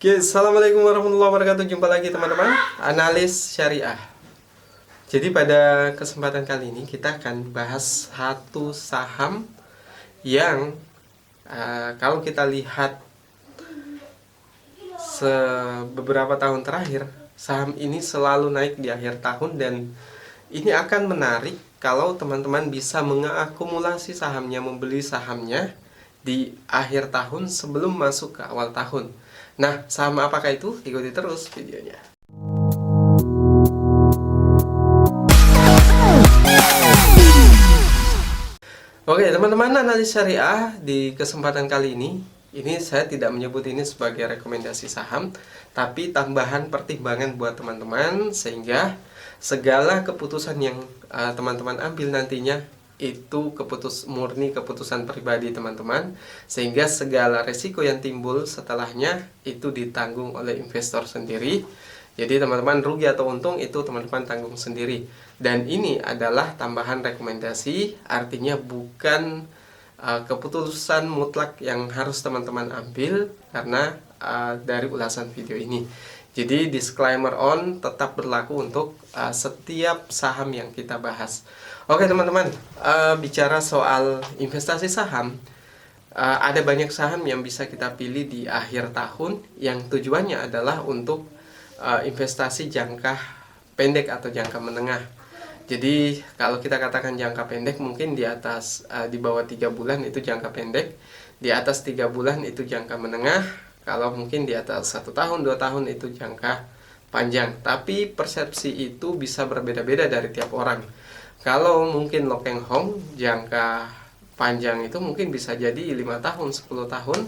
Oke, assalamualaikum warahmatullahi wabarakatuh. Jumpa lagi teman-teman, analis syariah. Jadi pada kesempatan kali ini kita akan bahas satu saham yang kalau kita lihat beberapa tahun terakhir, saham ini selalu naik di akhir tahun, dan ini akan menarik kalau teman-teman bisa mengakumulasi sahamnya, membeli sahamnya di akhir tahun sebelum masuk ke awal tahun. Nah, saham apakah itu? Ikuti terus videonya. Oke, teman-teman analis syariah, di kesempatan kali ini saya tidak menyebut ini sebagai rekomendasi saham, tapi tambahan pertimbangan buat teman-teman, sehingga segala keputusan yang teman-teman ambil nantinya itu murni keputusan pribadi teman-teman, sehingga segala resiko yang timbul setelahnya itu ditanggung oleh investor sendiri. Jadi teman-teman rugi atau untung itu teman-teman tanggung sendiri. Dan ini adalah tambahan rekomendasi, artinya bukan keputusan mutlak yang harus teman-teman ambil karena dari ulasan video ini. Jadi disclaimer on tetap berlaku untuk setiap saham yang kita bahas. Oke teman-teman, bicara soal investasi saham, ada banyak saham yang bisa kita pilih di akhir tahun yang tujuannya adalah untuk investasi jangka pendek atau jangka menengah. Jadi kalau kita katakan jangka pendek, mungkin di atas di bawah 3 bulan itu jangka pendek, di atas 3 bulan itu jangka menengah, kalau mungkin di atas 1 tahun, 2 tahun itu jangka panjang. Tapi persepsi itu bisa berbeda-beda dari tiap orang. Kalau mungkin Lo Keng Hong jangka panjang itu mungkin bisa jadi 5 tahun, 10 tahun.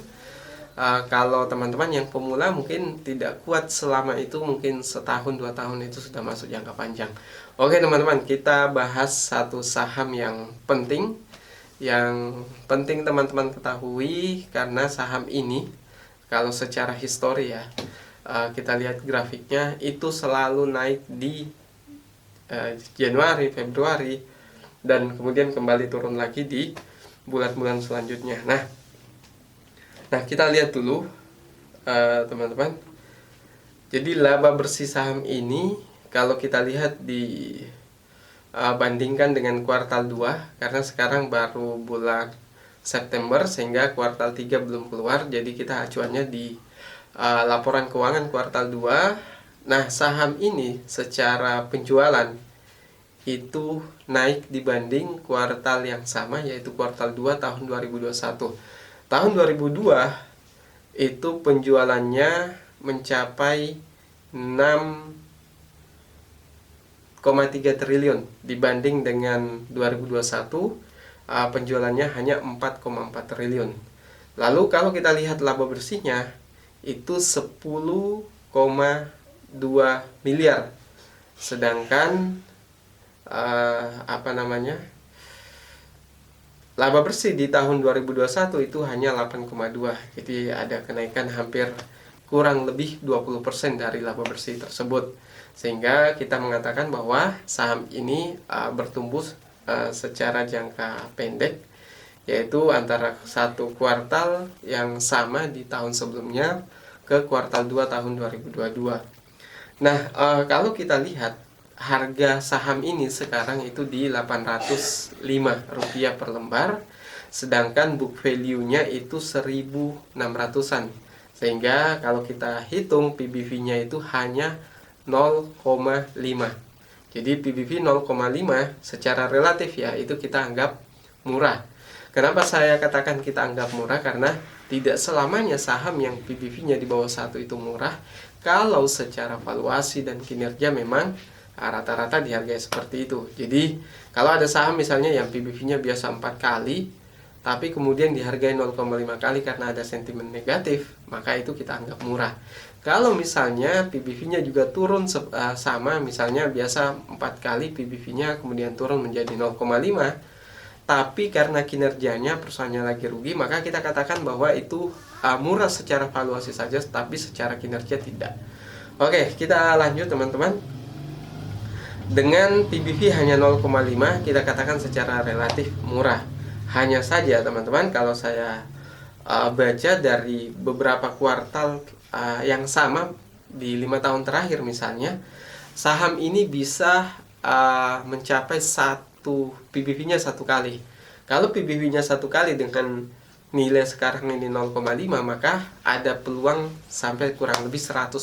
Kalau teman-teman yang pemula mungkin tidak kuat selama itu, mungkin 1 tahun, 2 tahun itu sudah masuk jangka panjang. Oke teman-teman, kita bahas satu saham yang penting teman-teman ketahui, karena saham ini kalau secara histori ya, kita lihat grafiknya itu selalu naik di Januari, Februari, dan kemudian kembali turun lagi di bulan-bulan selanjutnya. Nah kita lihat dulu teman-teman. Jadi laba bersih saham ini kalau kita lihat di bandingkan dengan kuartal 2, karena sekarang baru bulan September sehingga kuartal 3 belum keluar, jadi kita acuannya di laporan keuangan kuartal 2. Nah, saham ini secara penjualan itu naik dibanding kuartal yang sama, yaitu kuartal 2 tahun 2021. Tahun 2002 itu penjualannya mencapai 6,3 triliun, dibanding dengan 2021 penjualannya hanya 4,4 triliun. Lalu kalau kita lihat laba bersihnya itu 10,2 miliar, sedangkan laba bersih di tahun 2021 itu hanya 8,2. Jadi ada kenaikan hampir kurang lebih 20% dari laba bersih tersebut, sehingga kita mengatakan bahwa saham ini bertumbuh secara jangka pendek, yaitu antara satu kuartal yang sama di tahun sebelumnya ke kuartal 2 tahun 2022. Nah, kalau kita lihat harga saham ini sekarang itu di Rp805 per lembar, sedangkan book value-nya itu 1.600-an. Sehingga kalau kita hitung PBV-nya itu hanya 0,5. Jadi PBV 0,5 secara relatif ya, itu kita anggap murah. Kenapa saya katakan kita anggap murah? Karena tidak selamanya saham yang PBV-nya di bawah 1 itu murah. Kalau secara valuasi dan kinerja memang rata-rata dihargai seperti itu. Jadi kalau ada saham misalnya yang PBV-nya biasa 4 kali, tapi kemudian dihargai 0,5 kali karena ada sentimen negatif, maka itu kita anggap murah. Kalau misalnya PBV-nya juga turun sama, misalnya biasa 4 kali PBV-nya kemudian turun menjadi 0,5, tapi karena kinerjanya perusahaannya lagi rugi, maka kita katakan bahwa itu murah secara valuasi saja, tapi secara kinerja tidak. Oke, kita lanjut teman-teman. Dengan PBV hanya 0,5, kita katakan secara relatif murah. Hanya saja teman-teman, kalau saya baca dari beberapa kuartal yang sama di 5 tahun terakhir misalnya, saham ini bisa mencapai satu PBV-nya satu kali. Kalau PBV-nya satu kali dengan nilai sekarang ini 0,5, maka ada peluang sampai kurang lebih 100%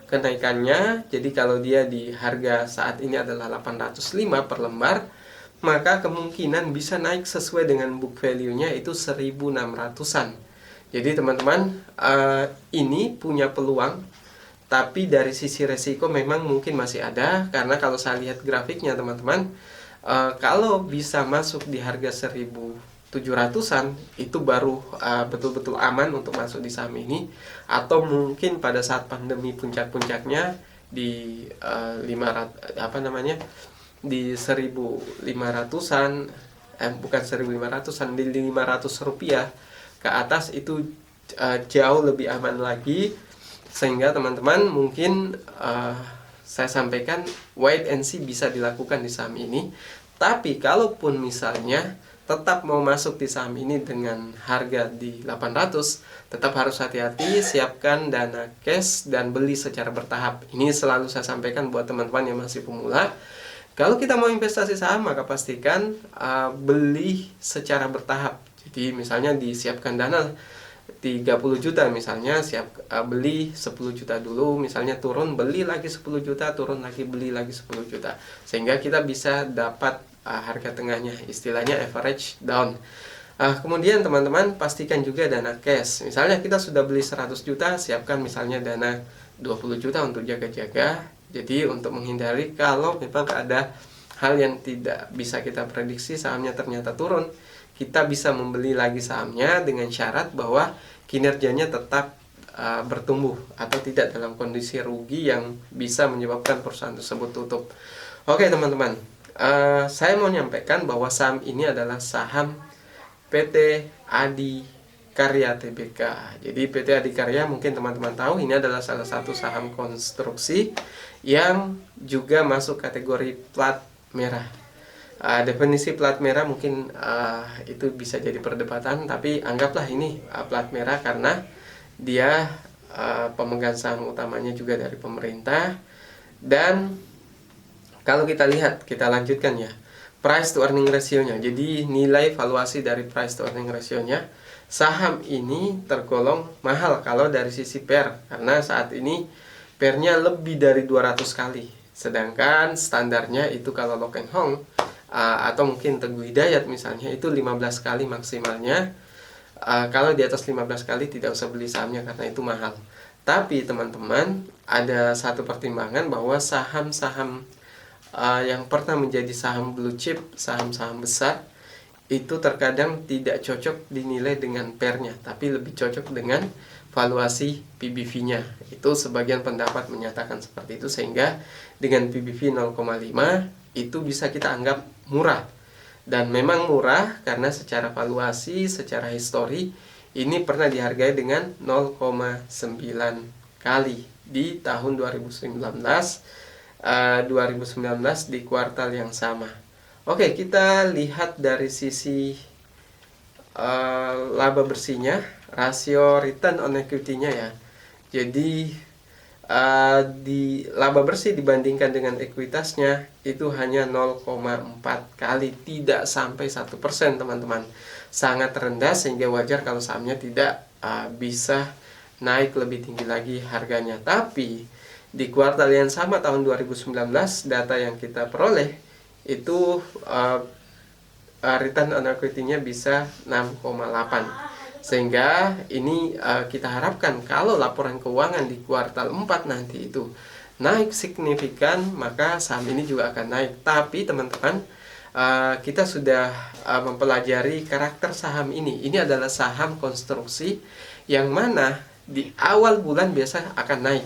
kenaikannya. Jadi kalau dia di harga saat ini adalah 805 per lembar, maka kemungkinan bisa naik sesuai dengan book value-nya itu 1600-an. Jadi teman-teman, ini punya peluang, tapi dari sisi resiko memang mungkin masih ada, karena kalau saya lihat grafiknya teman-teman, kalau bisa masuk di harga 1700-an itu baru betul-betul aman untuk masuk di saham ini. Atau mungkin pada saat pandemi puncak-puncaknya di 500 di 1500-an, bukan 1500-an, di 500 rupiah ke atas itu jauh lebih aman lagi. Sehingga teman-teman mungkin saya sampaikan wait and see bisa dilakukan di saham ini. Tapi kalaupun misalnya tetap mau masuk di saham ini dengan harga di 800, tetap harus hati-hati, siapkan dana cash dan beli secara bertahap. Ini selalu saya sampaikan buat teman-teman yang masih pemula. Kalau kita mau investasi saham, maka pastikan beli secara bertahap. Jadi misalnya disiapkan dana 30 juta misalnya, beli 10 juta dulu, misalnya turun beli lagi 10 juta, turun lagi beli lagi 10 juta, sehingga kita bisa dapat harga tengahnya, istilahnya average down. Kemudian teman-teman pastikan juga dana cash. Misalnya kita sudah beli 100 juta, siapkan misalnya dana 20 juta untuk jaga-jaga. Jadi untuk menghindari kalau memang ada hal yang tidak bisa kita prediksi, sahamnya ternyata turun, kita bisa membeli lagi sahamnya dengan syarat bahwa kinerjanya tetap bertumbuh atau tidak dalam kondisi rugi yang bisa menyebabkan perusahaan tersebut tutup. Oke teman-teman, saya mau menyampaikan bahwa saham ini adalah saham PT Adikarya Tbk. Jadi PT Adikarya mungkin teman-teman tahu, ini adalah salah satu saham konstruksi yang juga masuk kategori plat merah. Definisi plat merah mungkin itu bisa jadi perdebatan, tapi anggaplah ini plat merah karena dia pemegang saham utamanya juga dari pemerintah. Dan kalau kita lihat, kita lanjutkan ya, price to earning ratio-nya. Jadi nilai valuasi dari price to earning ratio-nya, saham ini tergolong mahal kalau dari sisi PER, karena saat ini PER-nya lebih dari 200 kali. Sedangkan standarnya itu kalau Lock and Hong atau mungkin Teguh Hidayat misalnya itu 15 kali maksimalnya. Kalau di atas 15 kali tidak usah beli sahamnya karena itu mahal. Tapi teman-teman, ada satu pertimbangan bahwa saham-saham yang pernah menjadi saham blue chip, saham-saham besar, itu terkadang tidak cocok dinilai dengan PER-nya, tapi lebih cocok dengan valuasi PBV-nya. Itu sebagian pendapat menyatakan seperti itu, sehingga dengan PBV 0,5 itu bisa kita anggap murah. Dan memang murah karena secara valuasi, secara histori ini pernah dihargai dengan 0,9 kali di tahun 2019 di kuartal yang sama. Oke, kita lihat dari sisi laba bersihnya, rasio return on equity-nya ya. Jadi di laba bersih dibandingkan dengan ekuitasnya itu hanya 0,4 kali, tidak sampai 1% teman-teman. Sangat rendah, sehingga wajar kalau sahamnya tidak bisa naik lebih tinggi lagi harganya. Tapi di kuartal yang sama tahun 2019, data yang kita peroleh itu return on equity-nya bisa 6,8. Sehingga ini kita harapkan kalau laporan keuangan di kuartal 4 nanti itu naik signifikan, maka saham ini juga akan naik. Tapi teman-teman, kita sudah mempelajari karakter saham ini. Ini adalah saham konstruksi yang mana di awal bulan biasa akan naik.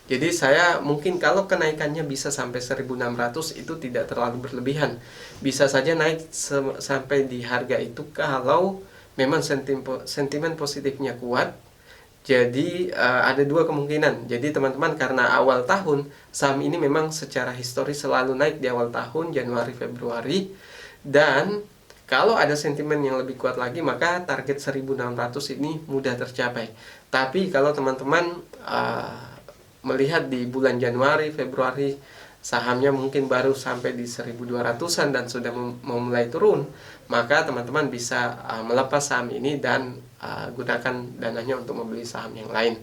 Jadi saya mungkin kalau kenaikannya bisa sampai 1.600 itu tidak terlalu berlebihan. Bisa saja naik sampai di harga itu kalau memang sentimen positifnya kuat. Jadi ada dua kemungkinan. Jadi teman-teman, karena awal tahun saham ini memang secara histori selalu naik di awal tahun, Januari, Februari. Dan Kalau ada sentimen yang lebih kuat lagi, maka target 1.600 ini mudah tercapai. Tapi kalau teman-teman melihat di bulan Januari, Februari, sahamnya mungkin baru sampai di 1.200-an dan sudah memulai turun, maka teman-teman bisa melepas saham ini dan gunakan dananya untuk membeli saham yang lain.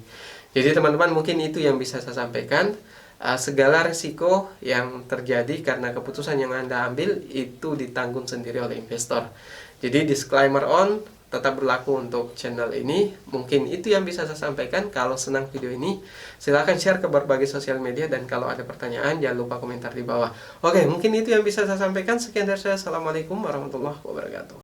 Jadi teman-teman, mungkin itu yang bisa saya sampaikan. Segala risiko yang terjadi karena keputusan yang Anda ambil itu ditanggung sendiri oleh investor. Jadi disclaimer on tetap berlaku untuk channel ini. Mungkin itu yang bisa saya sampaikan. Kalau senang video ini, silahkan share ke berbagai sosial media, dan kalau ada pertanyaan jangan lupa komentar di bawah. Oke, mungkin itu yang bisa saya sampaikan. Sekian dari saya. Assalamualaikum warahmatullahi wabarakatuh.